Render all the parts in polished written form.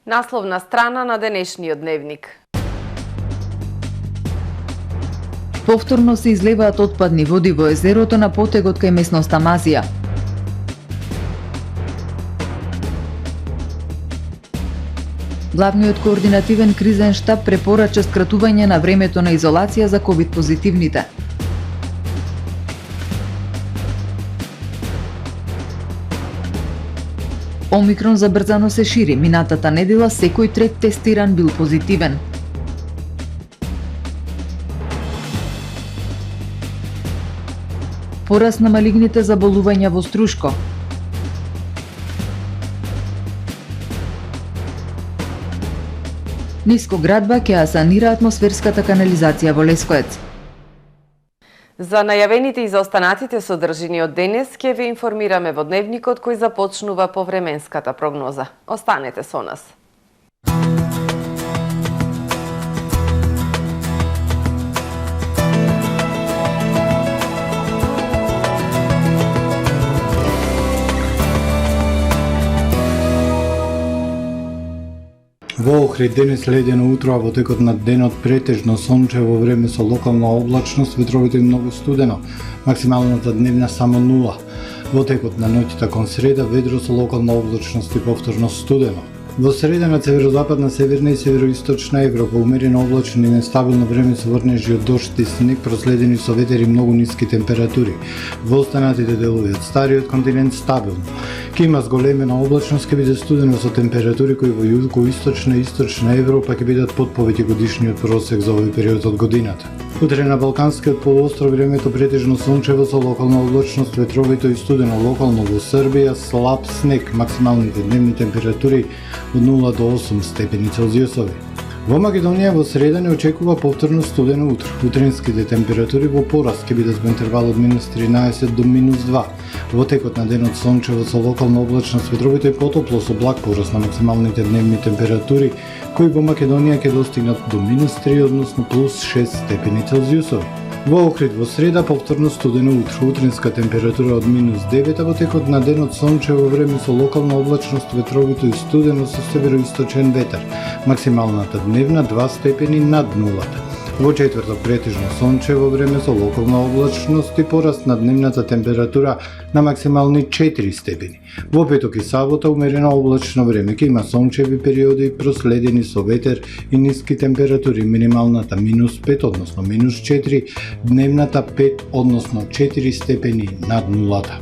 Насловна страна на денешниот дневник. Повторно се излеваат отпадни води во езерото на потегот кај местноста Мазија. Главниот координативен кризен штаб препорача скратување на времето на изолација за ковид позитивните. Омикрон забрзано се шири. Минатата недела секој трет тестиран бил позитивен. Пораст на малигните заболувања во Струшко. Ниско градба ќе ја санира атмосферската канализација во Лескоец. За најавените и за останатите содржини од денес ќе ви информираме во дневникот кој започнува по временската прогноза. Останете со нас. Во Охрид денес ледено утро, а во текот на денот претежно сончево време со локална облачност, ветровите многу студено, максималната дневна само 0. Во текот на ноќта кон среда ведро со локална облачност и повторно студено. Во среда на северозападна, северна и североисточна Европа умерено облачно и нестабилно време со врнежи од дожд и снег проследени со ветер и многу ниски температури. Во останатите делови од стариот континент стабилно. Ке има зголемена облачност, ке биде студено со температури кои во југоисточна и источна Европа ќе бидат под повеќе годишниот просек за овој период од годината. Утре на Балканскиот полуостров времето претежно сончево со локална облачност, ветровито и студено локално во Србија, слаб снег, максималните дневни температури од 0 до 8 степени Целзиусови. Во Македонија во среда не очекува повторно студено утро. Утринските температури во пораст ќе бидат во интервал од -13 до -2. Во текот на денот сончево со локална облачност, ветровито и потопло со благ пораст на максималните дневни температури, кои во Македонија ќе достигнат до -3, односно +6 степени Целзиусови. Во Охрид во среда повторно студено утро, утринска температура од -9, а во текот на денот сончево време со локална облачност, ветровито и студено со североисточен ветер, максималната дневна 2 степени над нулата. Во четврток претежно сончево време со локална облачност и пораст на дневната температура на максимални 4 степени. Во петок и сабота умерено облачно време, ке има сончеви периоди проследени со ветер и ниски температури, минималната -5, односно -4, дневната 5, односно 4 степени над нулата.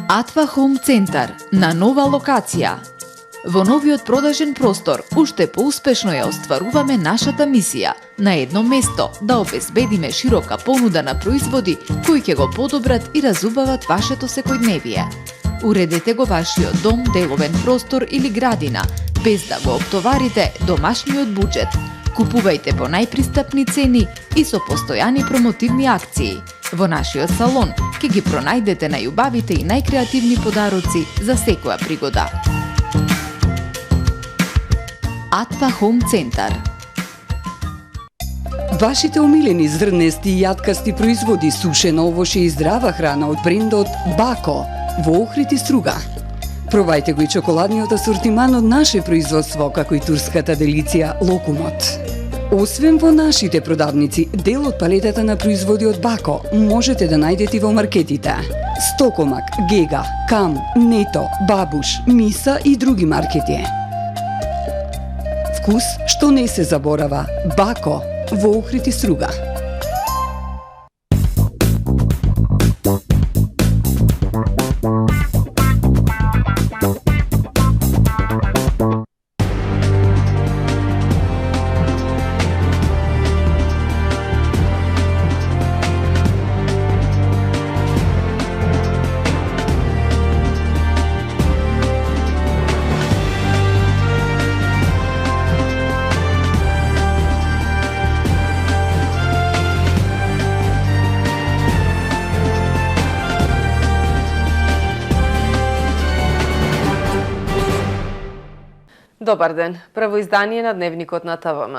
Атва Хом Центар на нова локација. Во новиот продажен простор уште поуспешно ја остваруваме нашата мисија на едно место да обезбедиме широка понуда на производи кои ќе го подобрат и разубават вашето секојдневие. Уредете го вашиот дом, деловен простор или градина без да го оптоварите домашниот буџет. Купувајте по најпристапни цени и со постојани промотивни акции. Во нашиот салон ќе ги пронајдете најубавите и најкреативни подароци за секоја пригода. Атва Хом Центар. Вашите омилени зрнести и јаткасти производи, сушено овоше и здрава храна од брендот Бако во Охрид и Струга. Пробајте го и чоколадниот асортиман од наше производство, како и турската делиција Локумот. Освен во нашите продавници, дел од палетата на производи од Бако можете да најдете во маркетите Стокомак, Гега, Кам, Нето, Бабуш, Миса и други маркети. Вкус што не се заборава. Бако во Охрид и Струга. Добар ден. Прво издание на Дневникот на ТВМ.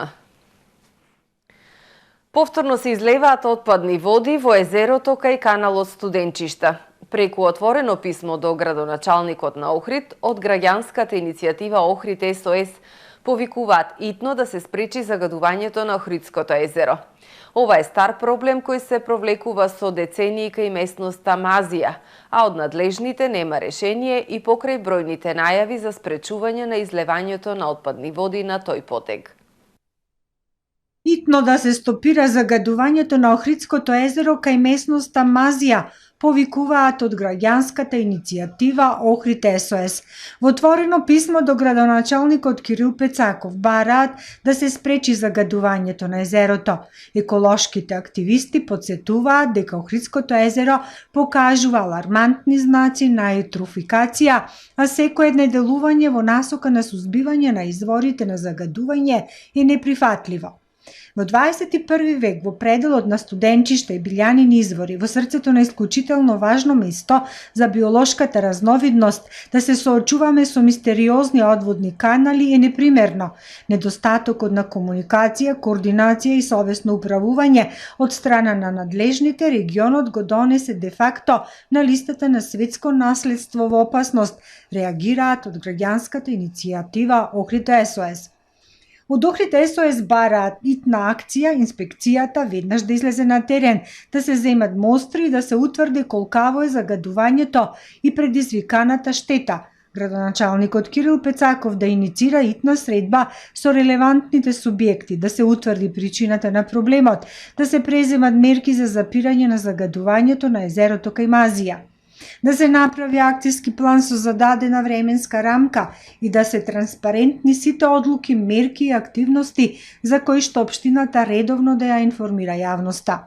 Повторно се излеваат отпадни води во езерото кај каналот Студенчишта. Преку отворено писмо до градоначалникот на Охрид, од граѓанската иницијатива Охрид СОС повикуваат итно да се спречи загадувањето на Охридското езеро. Ова е стар проблем кој се провлекува со децении кај местноста Мазија, а од надлежните нема решение и покрај бројните најави за спречување на излевањето на отпадни води на тој потег. Итно да се стопира загадувањето на Охридското езеро кај местноста Мазија, повикуваат од граѓанската иницијатива Охрид СОС. Во отворено писмо до градоначалникот Кирил Пецаков бараат да се спречи загадувањето на езерото. Еколошките активисти подсетуваат дека Охридското езеро покажува алармантни знаци на еутрофикација, а секое неделување во насока на сузбивање на изворите на загадување е неприфатливо. Во 21 век, во пределот на Студенчишта и Билјанини извори, во срцето на исклучително важно место за биолошката разновидност, да се соочуваме со мистериозни одводни канали е непримерно. Недостатокот на комуникација, координација и совесно управување од страна на надлежните регионот го донесе де факто на листата на светско наследство во опасност, реагираат од граѓанската иницијатива Охрид СОС. Од Охрид СОС бараат итна акција, инспекцијата веднаш да излезе на терен, да се земат мостри и да се утврди колкаво е загадувањето и предизвиканата штета. Градоначалникот Кирил Пецаков да иницира итна средба со релевантните субјекти, да се утврди причината на проблемот, да се преземат мерки за запирање на загадувањето на езерото кај Мазија, да се направи акцијски план со зададена временска рамка и да се транспарентни сите одлуки, мерки и активности за кои што општината редовно да ја информира јавноста.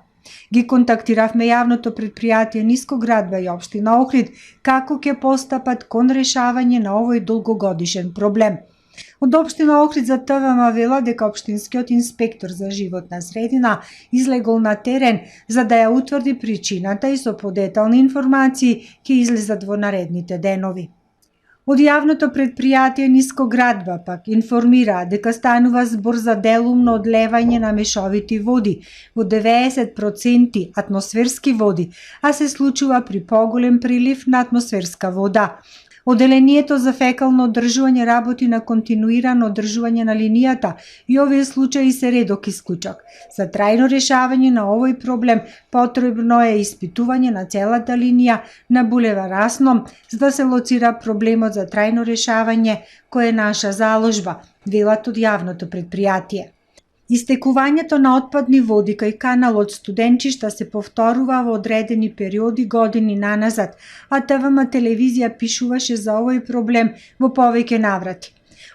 Ги контактиравме јавното предпријатие Нискоградба и општина Охрид како ќе постапат кон решавање на овој долгогодишен проблем. Од општина Охрид за ТВМ вела дека општинскиот инспектор за животна средина излегол на терен за да ја утврди причината и со подетални информации ќе излезат во наредните денови. Од јавното предпријатие Нискоградба пак информира дека станува збор за делумно одлевање на мешовити води во 90% атмосферски води, а се случува при поголем прилив на атмосферска вода. Оделението за фекално одржување работи на континуирано одржување на линијата и овие случаи се редок исклучок. За трајно решавање на овој проблем потребно е испитување на целата линија на булевар Асном, за да се лоцира проблемот за трајно решавање кој е наша заложба, велат од јавното предпријатие. Истекувањето на отпадни води кај каналот Студенчишта се повторува во одредени периоди години наназад, а ТВМ телевизија пишуваше за овој проблем во повеќе наврати.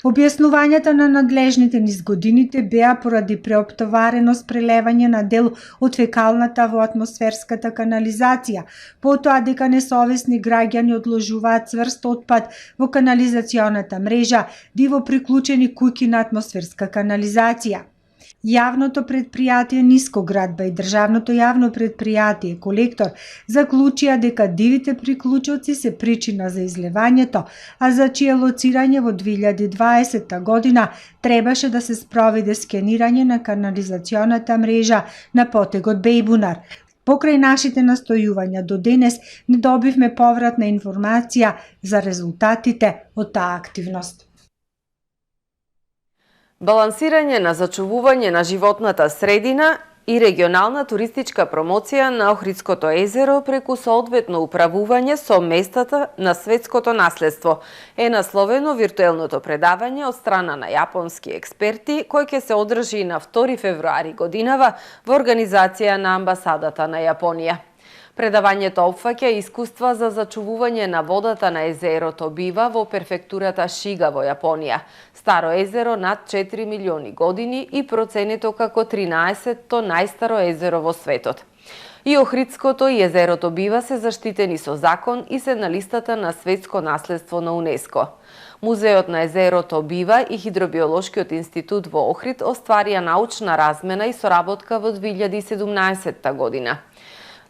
Објаснувањата на надлежните низ годините беа поради преоптовареност прелевање на дел од фекалната во атмосферската канализација, потоа дека несовесни граѓани одложуваат цврст отпад во канализационата мрежа, диво приклучени куќи на атмосферска канализација. Јавното предпријатие Нискоградба и државното јавно предпријатие Колектор заклучија дека дивите приклучоци се причина за излевањето, а за чие лоцирање во 2020 година требаше да се спроведе скенирање на канализационата мрежа на потегот Бејбунар. Покрај нашите настојувања до денес не добивме повратна информација за резултатите од таа активност. Балансирање на зачувување на животната средина и регионална туристичка промоција на Охридското езеро преку соодветно управување со местата на светското наследство е насловено виртуелното предавање од страна на јапонски експерти кој ќе се одржи на 2 февруари годинава во организација на амбасадата на Јапонија. Предавањето опфаќа искуства за зачувување на водата на езерото Бива во префектурата Шига во Јапонија, старо езеро над 4 милиони години и проценето како 13-то најстаро езеро во светот. И Охридското и езерото Бива се заштитени со закон и се на листата на светско наследство на УНЕСКО. Музеот на езерото Бива и Хидробиолошкиот институт во Охрид остварија научна размена и соработка во 2017 година.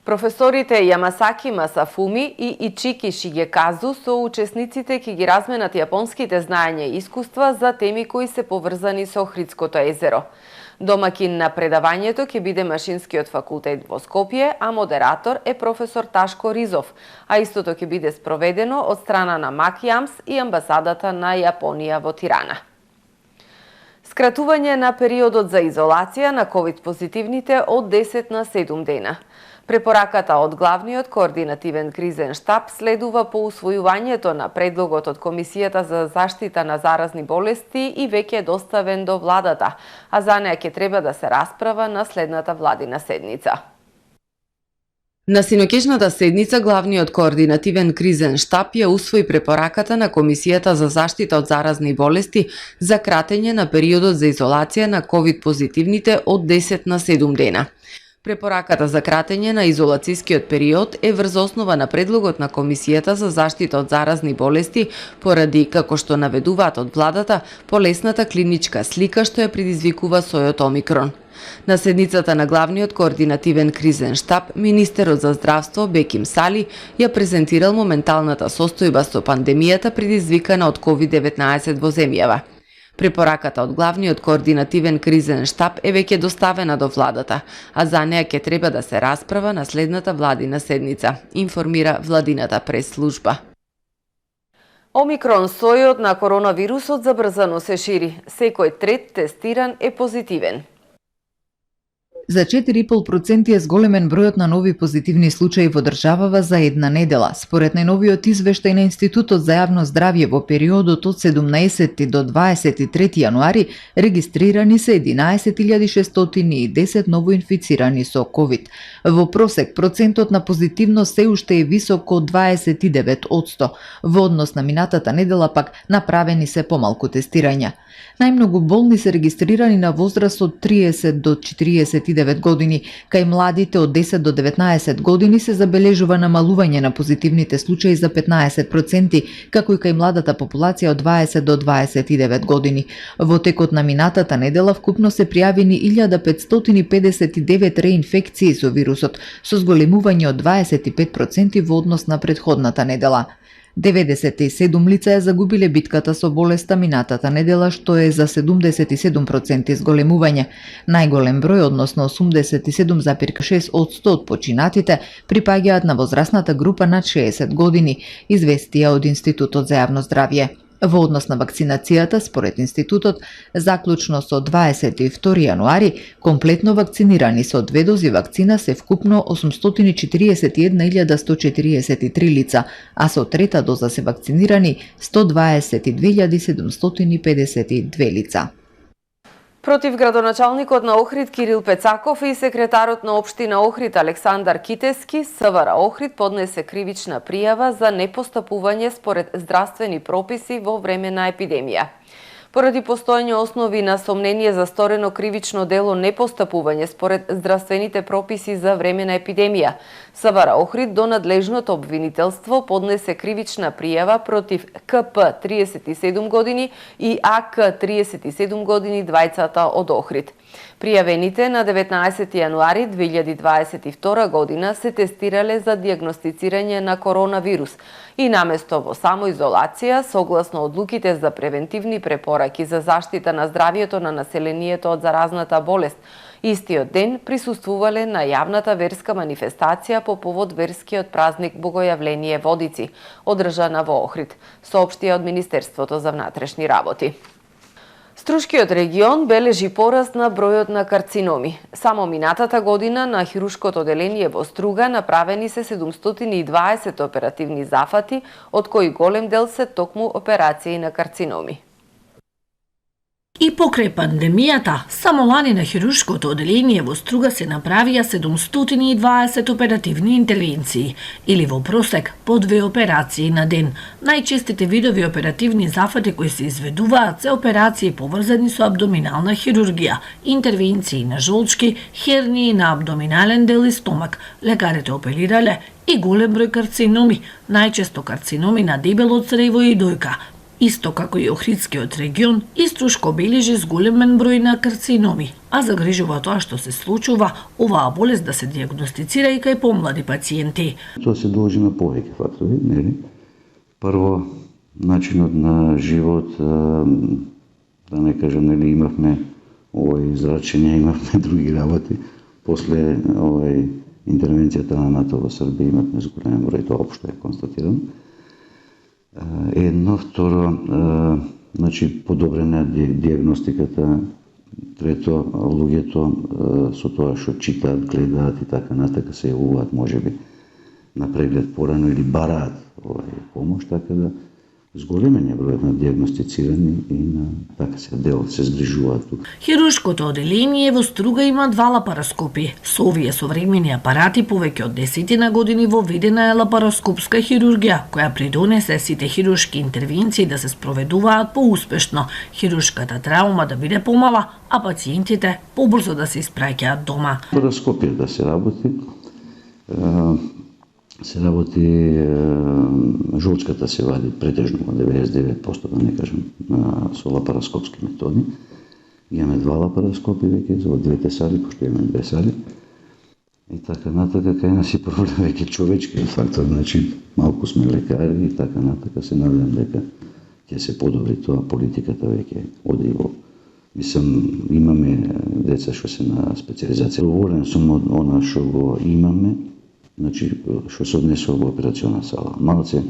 Професорите Ямасаки Масафуми и Ичики Шигеказу со учесниците ќе ги разменат јапонските знаења и искуства за теми кои се поврзани со Охридското езеро. Домакин на предавањето ќе биде Машинскиот факултет во Скопје, а модератор е професор Ташко Ризов, а истото ќе биде спроведено од страна на МАК Јамс и амбасадата на Јапонија во Тирана. Скратување на периодот за изолација на ковид позитивните од 10 на 7 дена. Препораката од главниот координативен кризен штаб следува по усвојувањето на предлогот од Комисијата за заштита на заразни болести и веќе е доставен до владата, а за неа ќе треба да се расправа на следната владина седница. На синоќешната седница главниот координативен кризен штаб ја усвои препораката на Комисијата за заштита од заразни болести за кратење на периодот за изолација на ковид позитивните од 10 на 7 дена. Препораката за кратење на изолацијскиот период е врз основа на предлогот на Комисијата за заштита од заразни болести поради, како што наведуваат од владата, полесната клиничка слика што ја предизвикува сојот Омикрон. На седницата на главниот координативен кризен штаб, министерот за здравство Беким Сали ја презентирал моменталната состојба со пандемијата предизвикана од COVID-19 во земјава. Препораката од главниот координативен кризен штаб е веќе доставена до владата, а за неа ќе треба да се расправа на следната владина седница, информира владината прес-служба. Омикрон сојот на коронавирусот забрзано се шири. Секој трет тестиран е позитивен. За 4,5% е зголемен бројот на нови позитивни случаи во државава за една недела. Според најновиот извештај на Институтот за јавно здравје во периодот од 17 до 23 јануари регистрирани се 11.610 новоинфицирани со ковид. Во просек процентот на позитивност се уште е високо од 29%. Во однос на минатата недела пак направени се помалку тестирања. Најмногу болни се регистрирани на возраст од 30 до 49 години, кај младите од 10 до 19 години се забележува намалување на позитивните случаи за 15%, како и кај младата популација од 20 до 29 години. Во текот на минатата недела вкупно се пријавени 1559 реинфекции со вирусот, со зголемување од 25% во однос на претходната недела. 97 лица ја загубиле битката со болеста минатата недела, што е за 77% зголемување. Најголем број, односно 87,6% од починатите, припаѓаат на возрастната група над 60 години, известија од Институтот за јавно здравје. Во однос на вакцинацијата, според Институтот, заклучно со 22 јануари, комплетно вакцинирани со 2 дози вакцина се вкупно 841.143 лица, а со трета доза се вакцинирани 122.752 лица. Против градоначалникот на Охрид Кирил Пецаков и секретарот на општина Охрид Александар Китески, СВР Охрид поднесе кривична пријава за непостапување според здравствени прописи во време на епидемија. Поради постоење основи на сомнение за сторено кривично дело непостапување според здравствените прописи за време на епидемија, СВР Охрид до надлежното обвинителство поднесе кривична пријава против КП 37 години и АК 37 години, двајцата од Охрид. Пријавените на 19 јануари 2022 година се тестирале за дијагностицирање на коронавирус и наместо во самоизолација, согласно одлуките за превентивни препораки за заштита на здравјето на населението од заразната болест, истиот ден присуствувале на јавната верска манифестација по повод верскиот празник Богојавление Водици, одржана во Охрид, соопштија од Министерството за внатрешни работи. Струшкиот регион бележи пораст на бројот на карциноми. Само минатата година на хирушкото оделение во Струга направени се 720 оперативни зафати, од кои голем дел се токму операции на карциноми. И покрај пандемијата, само лани на хирушкото оделение во Струга се направија 720 оперативни интервенции, или во просек по 2 операции на ден. Најчестите видови оперативни зафати кои се изведуваат се операции поврзани со абдоминална хирургија, интервенции на жолчки, хернии на абдоминален дел и стомак. Лекарите апелирале и голем број карциноми, најчесто карциноми на дебело црево и дојка, Исто како и Охридскиот регион, Иструшко бележи зголемен број на карциноми, а загрижува тоа што се случува оваа болест да се диагностицира и кај помлади пациенти. Тоа се должи на повеќе фактори, нели? Прво, начинот на живот, да не кажам, нели, имавме зрачење, имавме други работи. После интервенцијата на НАТО во Србија имавме зголемен број, тоа општо е констатирано. Едно, второ, значи подобрена диагностиката, трето, луѓето со тоа што читаат, гледаат и така натака се јавуваат можеби на преглед порано или бараат помош, така да зголемен е бројот на диагностицирани и на така се дел се згрижуваат тука. Хируршкото оделение во Струга има 2 лапароскопи. Со овие современи апарати повеќе од 10 години воведена е лапароскопска хирургија, која придонесе сите хируршки интервенции да се спроведуваат поуспешно, хируршката траума да биде помала, а пациентите побрзо да се испраќаат дома. Лапароскопија да се работи, жолчката се вади претежно 99%, да не кажам, со лапароскопски методи. Имаме 2 лапароскопи веќе во двете сали, пошто имаме 2 сали. И така натака, кај нас е проблем веќе човечки фактор, значи малку сме лекари и така натака, се надевам дека ќе се подобри тоа, политиката веќе оди во. Мислам, имаме деца што се на специализација. Доволен сум од она што го имаме, значи, што се однесува во операциона сала. Малце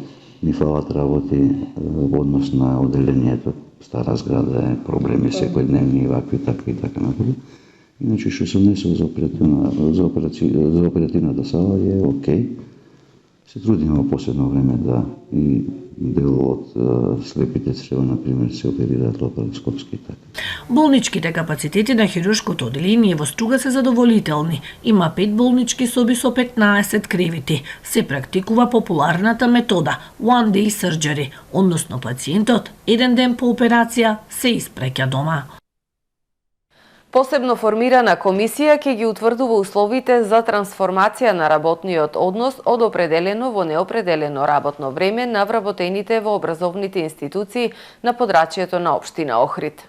ми фалат работи во однос на оделението, стара зграда е, проблеми секојдневни и вакви, така и така натаму. Иначе што се однесува за оперативната сала е окей. Се трудиме во последно време да и дел од слепите црева, например, се оперираат лапароскопски така. Болничките капацитети на хируршкото оделение во Струга се задоволителни. Има 5 болнички соби со 15 кревети. Се практикува популарната метода One Day Surgery, односно пациентот еден ден по операција се испраќа дома. Посебно формирана комисија ќе ги утврдува условите за трансформација на работниот однос од определено во неопределено работно време на вработените во образовните институции на подрачјето на општина Охрид.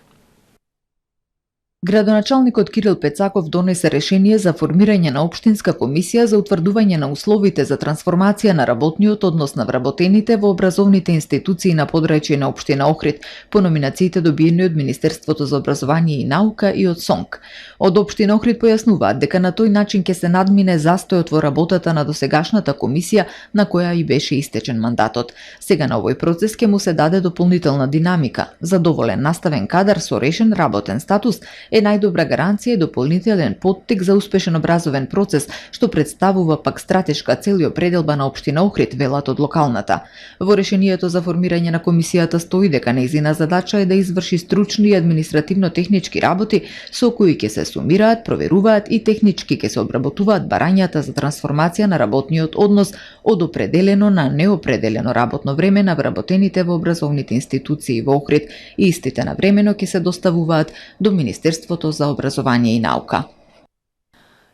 Градоначалникот Кирил Пецаков донесе решение за формирање на општинска комисија за утврдување на условите за трансформација на работниот однос на вработените во образовните институции на подрачје на општина Охрид по номинациите добиени од Министерството за образование и наука и од СОНК. Од општина Охрид појаснуваат дека на тој начин ќе се надмине застојот во работата на досегашната комисија на која и беше истечен мандатот. Сега на овој процес ќе му се даде дополнителна динамика. Задоволен наставен кадар со решен работен статус е најдобра гаранција и дополнителен поттик за успешен образовен процес, што представува пак стратешка цел и определба на општина Охрид, велат од локалната. Во решението за формирање на комисијата стои дека нејзина задача е да изврши стручни и административно-технички работи со кои ќе се сумираат, проверуваат и технички ќе се обработуваат барањата за трансформација на работниот однос од определено на неопределено работно време на вработените во образовните институции во Охрид и истите навремено ќе се доставуваат до Министерството за образование и наука.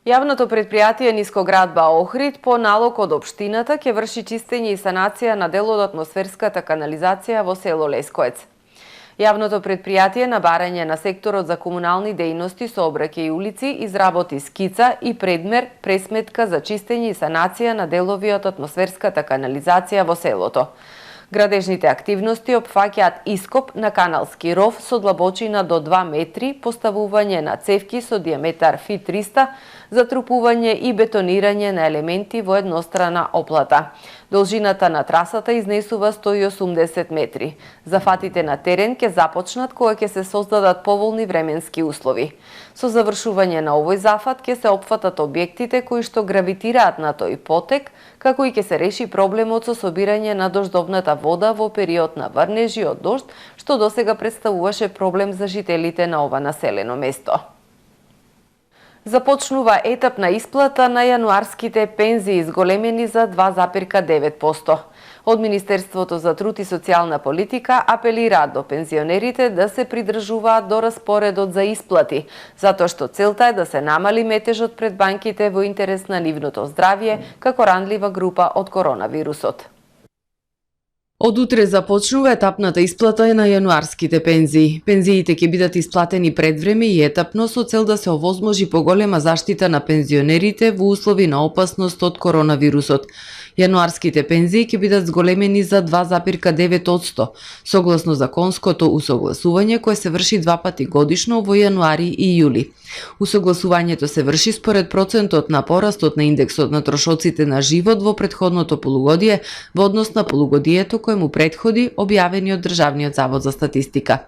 Јавното предпријатие Нискоградба Охрид по налог од општината ќе врши чистење и санација на дел од атмосферската канализација во село Лескоец. Јавното предпријатие на барање на секторот за комунални дејности, сообраќај и улици изработи скица и предмер пресметка за чистење и санација на делови од атмосферската канализација во селото. Градежните активности опфаќаат ископ на каналски ров со длабочина до 2 метри, поставување на цевки со диаметар фи 300, затрупување и бетонирање на елементи во еднострана оплата. Должината на трасата изнесува 180 метри. Зафатите на терен ќе започнат кога ќе се создадат поволни временски услови. Со завршување на овој зафат ќе се опфатат објектите кои што гравитираат на тој потек, како и ќе се реши проблемот со собирање на дождовната вода во период на врнежи од дожд, што досега представуваше проблем за жителите на ова населено место. Започнува етапна исплата на јануарските пензии зголемени за 2,9%. Од Министерството за труд и социјална политика апелираат до пензионерите да се придржуваат до распоредот за исплати, затоа што целта е да се намали метежот пред банките во интерес на нивното здравје како ранлива група од коронавирусот. Од утре започнува етапната исплата на јануарските пензии. Пензиите ќе бидат исплатени пред време и етапно со цел да се овозможи поголема заштита на пензионерите во услови на опасност од коронавирусот. Јануарските пензии ќе бидат зголемени за 2,9%, согласно законското усогласување кое се врши 2 пати годишно во јануари и јули. Усогласувањето се врши според процентот на порастот на индексот на трошоците на живот во претходното полугодие во однос на полугодието кое му претходи објавени од Државниот завод за статистика.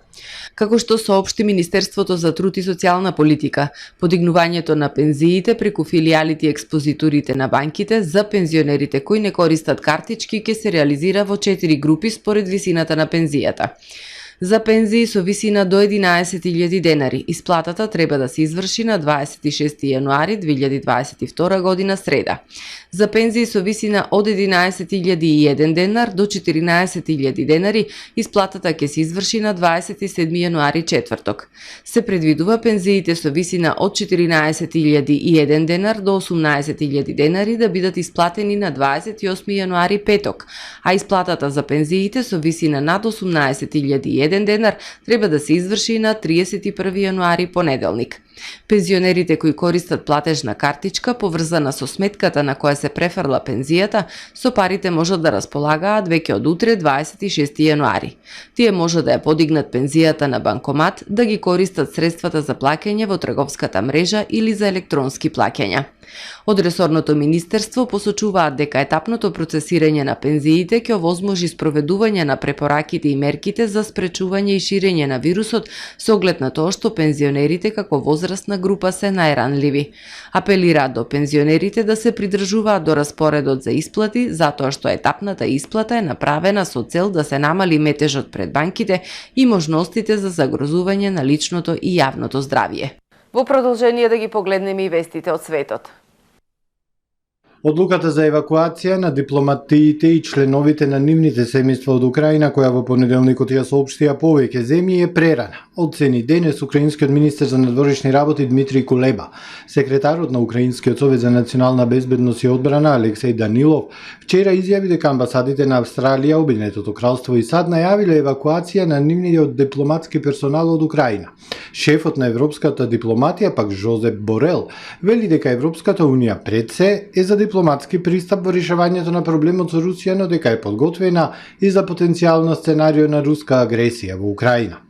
Како што соопшти Министерството за труд и социјална политика, подигнувањето на пензиите преку филијалите и експозитурите на банките за пензионерите кои не користат картички ќе се реализира во 4 групи според висината на пензијата. За пензии со висина до 11.000 денари, исплатата треба да се изврши на 26. јануари 2022 година среда. За пензии со висина од 11.001 денар до 14.000 денари, исплатата ќе се изврши на 27. јануари четврток. Се предвидува пензиите со висина од 14.001 денар до 18.000 денари да бидат исплатени на 28. јануари петок, а исплатата за пензиите со висина над 18.001 денар треба да се изврши на 31. јануари понеделник. Пензионерите кои користат платежна картичка поврзана со сметката на која се префрла пензијата, со парите можат да располагаат веќе од утре 26. јануари. Тие може да ја подигнат пензијата на банкомат, да ги користат средствата за плаќање во трговската мрежа или за електронски плаќања. Од ресорното министерство посочуваат дека етапното процесирање на пензиите ќе овозможи спроведување на препораките и мерките за спречување и ширење на вирусот со оглед на тоа што пензионерите како возрастна група се најранливи. Апелираат до пензионерите да се придржуваат до распоредот за исплати, затоа што етапната исплата е направена со цел да се намали метежот пред банките и можностите за загрозување на личното и јавното здравје. Во продолжение да ги погледнеме и вестите од светот. Одлуката за евакуација на дипломатиите и членовите на нивните семејства од Украина, која во понеделникот ја соопштија повеќе земји, е прерана, оцени денес украинскиот министер за надворешни работи Дмитрий Кулеба. Секретарот на Украинскиот совет за национална безбедност и одбрана Алексеј Данилов вчера изјави дека амбасадите на Австралија, Обединетото кралство и САД најавиле евакуација на нивниот дипломатски персонал од Украина. Шефот на европската дипломатија, пак Жозеп Борел, вели дека Европската унија пред се е за дипломатски пристап во решавањето на проблемот со Русија, но дека е подготвена и за потенцијално сценарио на руска агресија во Украина.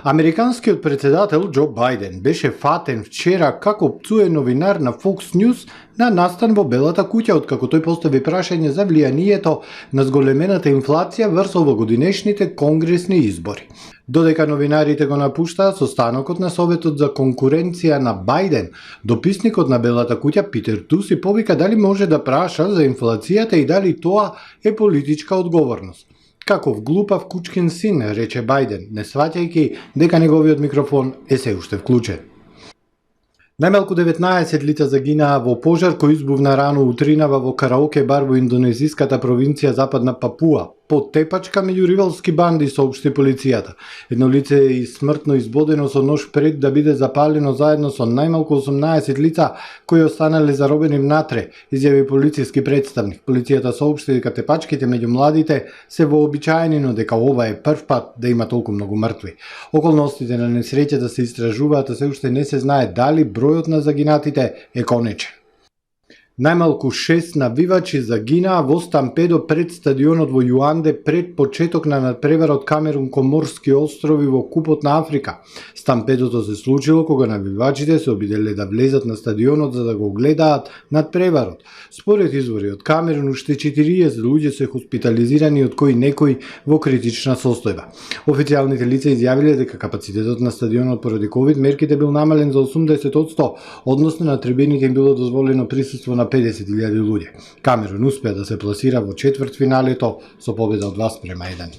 Американскиот председател Џо Бајден беше фатен вчера како пцуе новинар на Fox News на настан во Белата куќа, откако тој постави прашање за влијанието на зголемената инфлација врз овогодинешните конгресни избори. Додека новинарите го напуштаат состанокот на Советот за конкуренција на Бајден, дописникот на Белата куќа Питер Туси повика дали може да праша за инфлацијата и дали тоа е политичка одговорност. Каков глупав кучкин син, рече Бајден, не сваќајќи дека неговиот микрофон е се уште вклучен. Најмалку 19 лица загинаа во пожар кој избувна рано утринава во караоке бар во индонезиската провинција Западна Папуа. Поттепачка меѓу ривалски банди, соопшти полицијата. Едно лице е смртно избодено со нож пред да биде запалено заедно со најмалку 18 лица кои останале заробени внатре, изјави полициски представник. Полицијата соопшти дека тепачките меѓу младите се вообичаени, но дека ова е прв пат да има толку многу мртви. Околностите на несреќата се истражуваат, а се уште не се знае дали бројот на загинатите е конечен. Најмалку 6 навивачи загинаа во стампедо пред стадионот во Јуанде пред почеток на надпреварот Камерун Коморски острови во Купот на Африка. Стампедото се случило кога навивачите се обиделе да влезат на стадионот за да го гледаат надпреварот. Според извори од Камерун, уште 40 луѓе се хоспитализирани, од кои некои во критична состојба. Официјалните лица изјавиле дека капацитетот на стадионот поради ковид мерките бил намален за 80%, односно на трибините им било дозволено присуство на 50.000 луѓе. Камерун успеа да се пласира во четвртфиналето со победа од 2:1.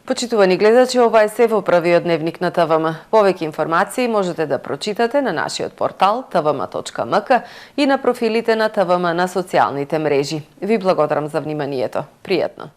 Почитувани гледачи, ова е се во првиот дневник на ТВМ. Повеќе информации можете да прочитате на нашиот портал tvm.mk и на профилите на ТВМ на социјалните мрежи. Ви благодарам за вниманието. Пријатно.